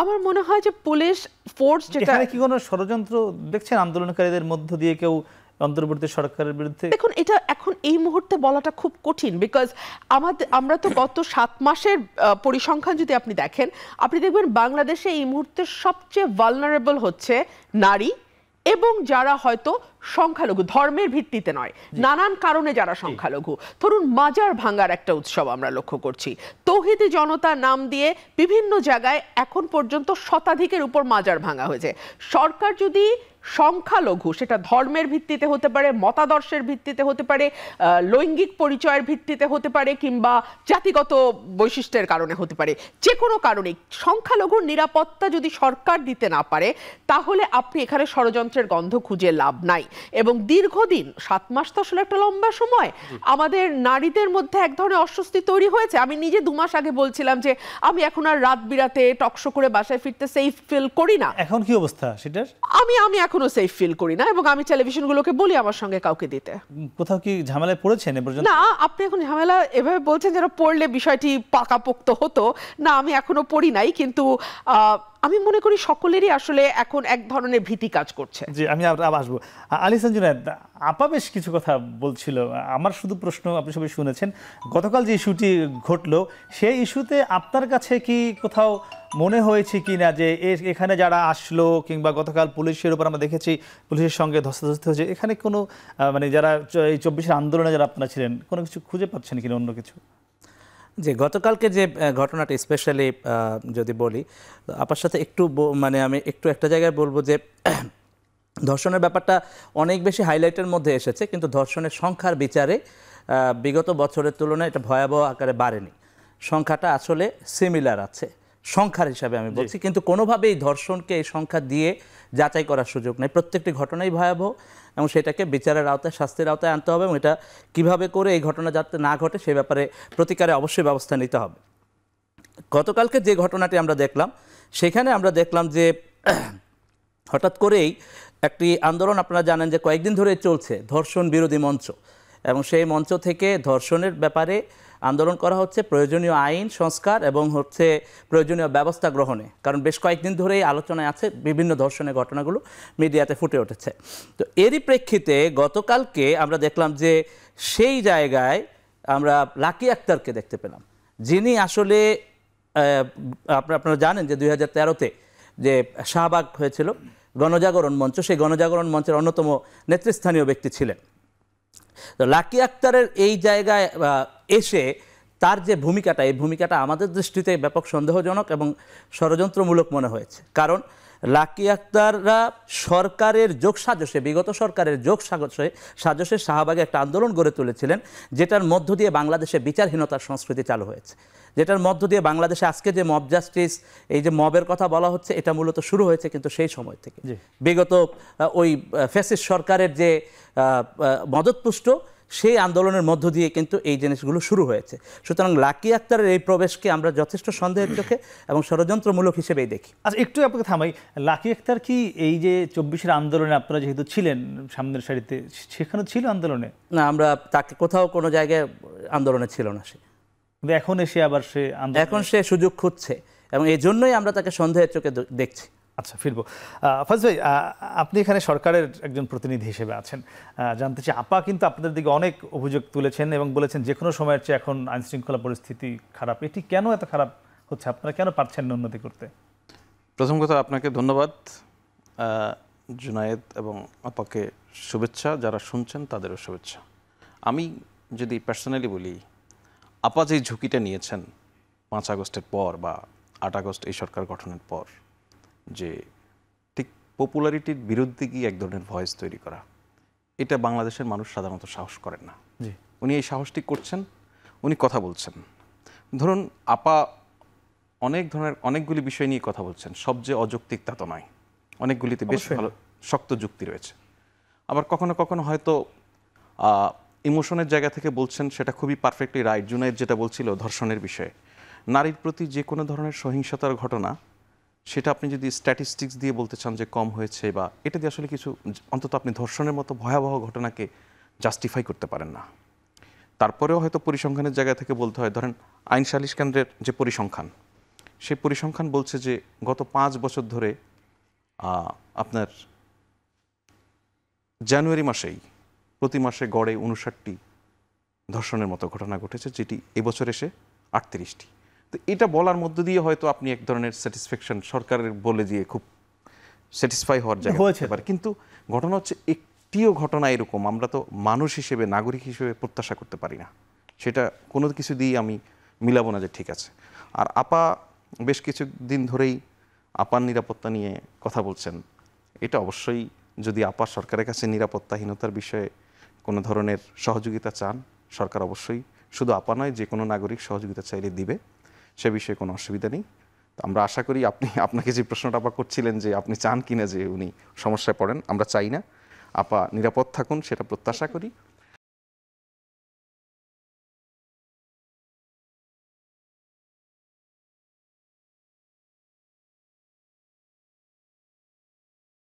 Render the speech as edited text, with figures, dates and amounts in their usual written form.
আমার মনে হয় যে পুলিশ ফোর্স যেটা, এখানে কি কোনো ষড়যন্ত্র দেখছেন আন্দোলনকারীদের মধ্য দিয়ে কেউ অন্তর্বর্তী সরকারের বিরুদ্ধে? দেখুন, এটা এখন এই মুহূর্তে বলাটা খুব কঠিন, বিকজ আমরা তো গত 7 মাসের পরিসংখ্যান যদি আপনি দেখেন, আপনি দেখবেন বাংলাদেশে এই মুহূর্তে সবচেয়ে ভালনারেবল হচ্ছে নারী এবং যারা হয়তো সংখ্যালঘু, ধর্মের ভিত্তিতে নয়, নানান কারণে যারা সংখ্যালঘু। ধরুন মাজার ভাঙার একটা উৎসব আমরা লক্ষ্য করছি, তৌহিদি জনতা নাম দিয়ে বিভিন্ন জায়গায় এখন পর্যন্ত শতাধিকের উপর মাজার ভাঙা হয়েছে। সরকার যদি সংখ্যালঘু, সেটা ধর্মের ভিত্তিতে হতে পারে, মতাদর্শের ভিত্তিতে হতে পারে, লৈঙ্গিক পরিচয়ের ভিত্তিতে হতে পারে, কিংবা জাতিগত বৈশিষ্ট্যের কারণে হতে পারে, যে কোনো কারণে সংখ্যালঘুর নিরাপত্তা যদি সরকার দিতে না পারে, তাহলে আপনি এখানে ষড়যন্ত্রের গন্ধ খুঁজে লাভ নাই। এবং দীর্ঘদিন 7 মাস তো আসলে একটা লম্বা সময়, আমাদের নারীদের মধ্যে এক ধরনের অস্বস্তি তৈরি হয়েছে। আমি নিজে 2 মাস আগে বলছিলাম যে আমি এখন আর রাত বিরাতে টকশো করে বাসায় ফিরতে সেফ ফিল করি না। এখন কি অবস্থা সেটার? আমি এখনো সেফ ফিল করি না, এবং আমি টেলিভিশনগুলোকে বলি আমার সঙ্গে কাউকে দিতে। কোথাও কি ঝামেলায় পড়েছেন এ পর্যন্ত? না, আপনি এখন ঝামেলা এভাবে বলছেন যেন পড়লে বিষয়টি পাকাপোক্ত হতো। না, আমি এখনো পড়ি নাই, কিন্তু আমি মনে করি সকলেরই আসলে এখন এক ধরনের ভীতি কাজ করছে। জি, আমি আবার আসবো। আলিসান জুনায়েদ, আপা বেশ কিছু কথা বলছিল। আমার শুধু প্রশ্ন, আপনি সবাই শুনেছেন, গতকাল যে ইস্যুটি ঘটলো সেই ইস্যুতে আপনার কাছে কি কোথাও মনে হয়েছে কি না যে এখানে যারা আসলো, কিংবা গতকাল পুলিশের উপর আমরা দেখেছি পুলিশের সঙ্গে ধস্তাধস্তি হয়েছে, এখানে কোনো মানে যারা এই 24-এর আন্দোলনে যারা আপনারা ছিলেন, কোনো কিছু খুঁজে পাচ্ছেন কিনা অন্য কিছু? যে গতকালকে যে ঘটনাটা স্পেশালি যদি বলি, আপনার সাথে একটু মানে আমি একটু একটা জায়গায় বলবো যে ধর্ষণের ব্যাপারটা অনেক বেশি হাইলাইটের মধ্যে এসেছে, কিন্তু ধর্ষণের সংখ্যার বিচারে বিগত বছরের তুলনায় এটা ভয়াবহ আকারে বাড়েনি। সংখ্যাটা আসলে সিমিলার আছে সংখ্যার হিসাবে আমি বলছি, কিন্তু কোনোভাবেই ধর্ষণকে এই সংখ্যা দিয়ে যাচাই করার সুযোগ নেই। প্রত্যেকটি ঘটনাই ভয়াবহ এবং সেটাকে বিচারের আওতায়, শাস্তির আওতায় আনতে হবে, এবং এটা কীভাবে করে এই ঘটনা যাতে না ঘটে সে ব্যাপারে প্রতিকারে অবশ্যই ব্যবস্থা নিতে হবে। গতকালকে যে ঘটনাটি আমরা দেখলাম, সেখানে আমরা দেখলাম যে হঠাৎ করেই একটি আন্দোলন, আপনারা জানেন যে কয়েকদিন ধরে চলছে ধর্ষণ বিরোধী মঞ্চ, এবং সেই মঞ্চ থেকে ধর্ষণের ব্যাপারে আন্দোলন করা হচ্ছে প্রয়োজনীয় আইন সংস্কার এবং হচ্ছে প্রয়োজনীয় ব্যবস্থা গ্রহণে, কারণ বেশ কয়েকদিন ধরেই আলোচনায় আছে, বিভিন্ন ধর্ষণের ঘটনাগুলো মিডিয়াতে ফুটে উঠেছে। তো এরই প্রেক্ষিতে গতকালকে আমরা দেখলাম যে সেই জায়গায় আমরা লাকি আক্তারকে দেখতে পেলাম, যিনি আসলে আপনারা জানেন যে 2013-তে যে শাহবাগ হয়েছিল গণজাগরণ মঞ্চ, সেই গণজাগরণ মঞ্চের অন্যতম নেতৃস্থানীয় ব্যক্তি ছিলেন। তো লাকি আক্তারের এই জায়গায় এসে তার যে ভূমিকাটা, এই ভূমিকাটা আমাদের দৃষ্টিতে ব্যাপক সন্দেহজনক এবং ষড়যন্ত্রমূলক মনে হয়েছে। কারণ লাকি আক্তাররা সরকারের যোগসাজশে, বিগত সরকারের যোগসাজশে শাহবাগে একটা আন্দোলন গড়ে তুলেছিলেন, যেটার মধ্য দিয়ে বাংলাদেশে বিচারহীনতার সংস্কৃতি চালু হয়েছে, যেটার মধ্য দিয়ে বাংলাদেশে আজকে যে মব জাস্টিস, এই যে মবের কথা বলা হচ্ছে, এটা মূলত শুরু হয়েছে কিন্তু সেই সময় থেকে, বিগত ওই ফ্যাসিস্ট সরকারের যে মদতপুষ্ট সেই আন্দোলনের মধ্য দিয়ে কিন্তু এই জিনিসগুলো শুরু হয়েছে। সুতরাং লাকি আক্তারের এই প্রবেশকে আমরা যথেষ্ট সন্দেহের চোখে এবং ষড়যন্ত্রমূলক হিসেবেই দেখি। আচ্ছা, একটু আপনাকে থামাই। লাকি আক্তার কি এই যে 24-এর আন্দোলনে আপনারা যেহেতু ছিলেন সামনের সারিতে, সেখানে ছিল আন্দোলনে? না, আমরা তাকে কোথাও কোনো জায়গায় আন্দোলনে ছিল না সে, কিন্তু এখন এসে আবার সে এখন সে সুযোগ খুঁজছে এবং এই জন্যই আমরা তাকে সন্দেহের চোখে দেখছি। আচ্ছা, ফিরবো। ফাজ ভাই, আপনি এখানে সরকারের একজন প্রতিনিধি হিসেবে আছেন, জানতে চাই, আপা কিন্তু আপনাদের দিকে অনেক অভিযোগ তুলেছেন এবং বলেছেন যে কোনো সময়ের চেয়ে এখন আইনশৃঙ্খলা পরিস্থিতি খারাপ। এটি কেন এত খারাপ হচ্ছে? আপনারা কেন পারছেন না উন্নতি করতে? প্রথম কথা, আপনাকে ধন্যবাদ জুনায়েদ, এবং আপাকে শুভেচ্ছা, যারা শুনছেন তাদেরও শুভেচ্ছা। আমি যদি পার্সোনালি বলি, আপা যে ঝুঁকিটা নিয়েছেন 5 আগস্টের পর বা 8 আগস্ট এই সরকার গঠনের পর, যে ঠিক পপুলারিটির বিরুদ্ধে গিয়ে এক ধরনের ভয়েস তৈরি করা, এটা বাংলাদেশের মানুষ সাধারণত সাহস করেন না। উনি এই সাহসটি করছেন, উনি কথা বলছেন। ধরুন, আপা অনেকগুলি বিষয় নিয়ে কথা বলছেন, সব যে অযৌক্তিক তা তো নয়, অনেকগুলিতে বেশ ভালো শক্ত যুক্তি রয়েছে। আবার কখনো কখনো হয়তো ইমোশনের জায়গা থেকে বলছেন, সেটা খুবই পারফেক্টলি রাইট। জুনায়েদ যেটা বলছিল ধর্ষণের বিষয়ে, নারীর প্রতি যে কোনো ধরনের সহিংসতার ঘটনা, সেটা আপনি যদি স্ট্যাটিস্টিক্স দিয়ে বলতে চান যে কম হয়েছে, বা এটা দিয়ে আসলে কিছু, অন্তত আপনি ধর্ষণের মতো ভয়াবহ ঘটনাকে জাস্টিফাই করতে পারেন না। তারপরেও হয়তো পরিসংখ্যানের জায়গা থেকে বলতে হয়, ধরেন আইন সালিশ কেন্দ্রের যে পরিসংখ্যান, সে পরিসংখ্যান বলছে যে গত 5 বছর ধরে আপনার জানুয়ারি মাসেই প্রতি মাসে গড়ে 59টি ধর্ষণের মতো ঘটনা ঘটেছে, যেটি এবছর এসে 38টি। তো এটা বলার মধ্য দিয়ে হয়তো আপনি এক ধরনের স্যাটিসফ্যাকশন সরকারের বলে দিয়ে খুব স্যাটিসফাই হওয়ার জায়গা হতে পারে, কিন্তু ঘটনা হচ্ছে একটিও ঘটনা এরকম আমরা তো মানুষ হিসেবে, নাগরিক হিসেবে প্রত্যাশা করতে পারি না। সেটা কোনো কিছু দিয়ে আমি মিলাবো না যে ঠিক আছে। আর আপা বেশ কিছু দিন ধরেই আপার নিরাপত্তা নিয়ে কথা বলছেন। এটা অবশ্যই যদি আপা সরকারের কাছে নিরাপত্তাহীনতার বিষয়ে কোনো ধরনের সহযোগিতা চান, সরকার অবশ্যই শুধু আপা নয় যে কোনো নাগরিক সহযোগিতা চাইলে দিবে, সে বিষয়ে কোনো অসুবিধা নেই। তো আমরা আশা করি আপনাকে যে প্রশ্নটা আপা করছিলেন যে আপনি চান কিনা যে উনি সমস্যায় পড়েন, আমরা চাই না। আপা নিরাপদ থাকুন সেটা প্রত্যাশা করি।